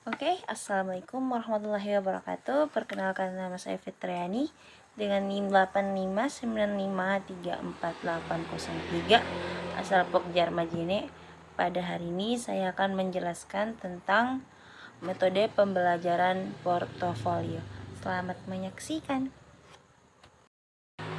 Assalamualaikum warahmatullahi wabarakatuh. Perkenalkan, nama saya Fitriani dengan NIM 8595348803 asal Pokjar Majene. Pada hari ini saya akan menjelaskan tentang metode pembelajaran portofolio. Selamat menyaksikan.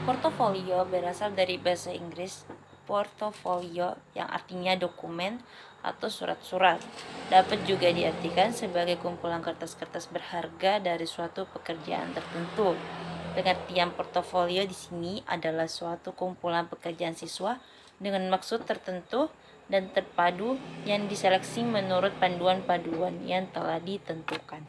Portofolio berasal dari bahasa Inggris portfolio yang artinya dokumen atau surat-surat. Dapat juga diartikan sebagai kumpulan kertas-kertas berharga dari suatu pekerjaan tertentu. Pengertian portofolio di sini adalah suatu kumpulan pekerjaan siswa dengan maksud tertentu dan terpadu yang diseleksi menurut panduan-panduan yang telah ditentukan.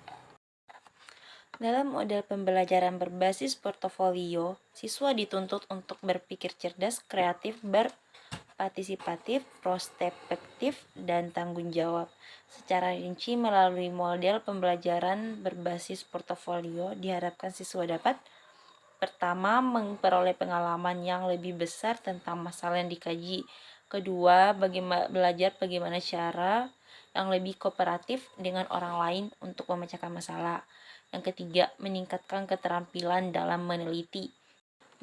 Dalam model pembelajaran berbasis portofolio, siswa dituntut untuk berpikir cerdas, kreatif, berpartisipatif, prospektif, dan tanggung jawab. Secara rinci, melalui model pembelajaran berbasis portofolio, diharapkan siswa dapat: pertama, memperoleh pengalaman yang lebih besar tentang masalah yang dikaji. Kedua, belajar bagaimana cara yang lebih kooperatif dengan orang lain untuk memecahkan masalah. Yang ketiga, meningkatkan keterampilan dalam meneliti.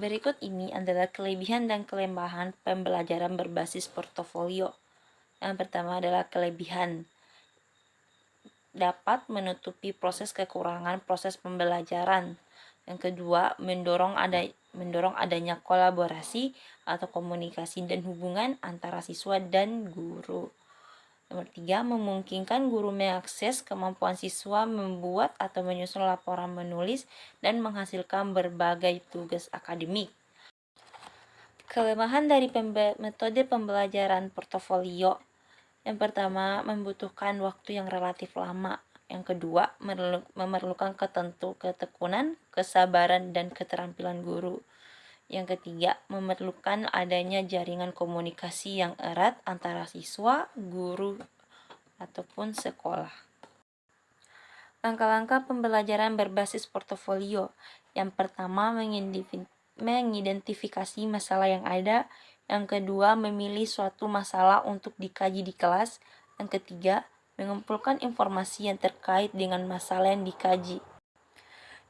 Berikut ini adalah kelebihan dan kelemahan pembelajaran berbasis portofolio. Yang pertama adalah kelebihan. Dapat menutupi proses kekurangan proses pembelajaran. Yang kedua, mendorong adanya kolaborasi atau komunikasi dan hubungan antara siswa dan guru. Nomor 3, memungkinkan guru mengakses kemampuan siswa membuat atau menyusun laporan menulis dan menghasilkan berbagai tugas akademik. Kelemahan dari metode pembelajaran portofolio. Yang pertama, membutuhkan waktu yang relatif lama. Yang kedua, memerlukan ketekunan, kesabaran, dan keterampilan guru. Yang ketiga, memerlukan adanya jaringan komunikasi yang erat antara siswa, guru, ataupun sekolah. Langkah-langkah pembelajaran berbasis portofolio. Yang pertama, mengidentifikasi masalah yang ada. Yang kedua, memilih suatu masalah untuk dikaji di kelas. Yang ketiga, mengumpulkan informasi yang terkait dengan masalah yang dikaji.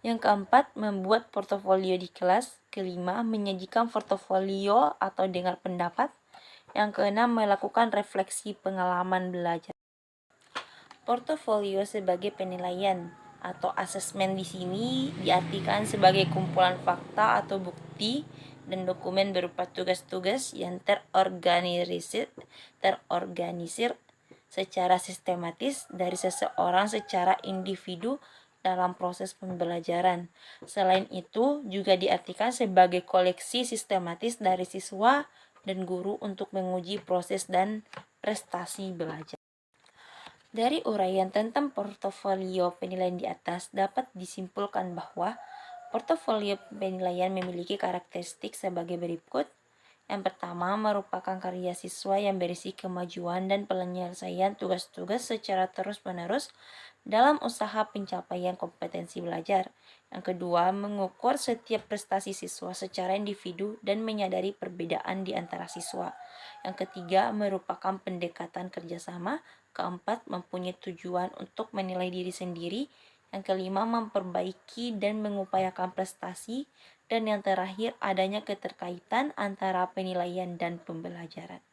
Yang keempat, membuat portofolio di kelas. Kelima, menyajikan portofolio atau dengar pendapat. Yang keenam, melakukan refleksi pengalaman belajar. Portofolio sebagai penilaian atau asesmen di sini diartikan sebagai kumpulan fakta atau bukti dan dokumen berupa tugas-tugas yang terorganisir secara sistematis dari seseorang secara individu dalam proses pembelajaran. Selain itu, juga diartikan sebagai koleksi sistematis dari siswa dan guru untuk menguji proses dan prestasi belajar. Dari uraian tentang portofolio penilaian di atas, dapat disimpulkan bahwa portofolio penilaian memiliki karakteristik sebagai berikut. Yang pertama, merupakan karya siswa yang berisi kemajuan dan penyelesaian tugas-tugas secara terus-menerus dalam usaha pencapaian kompetensi belajar. Yang kedua, mengukur setiap prestasi siswa secara individu dan menyadari perbedaan di antara siswa. Yang ketiga, merupakan pendekatan kerjasama. Keempat, mempunyai tujuan untuk menilai diri sendiri. Yang kelima, memperbaiki dan mengupayakan prestasi. Dan yang terakhir, adanya keterkaitan antara penilaian dan pembelajaran.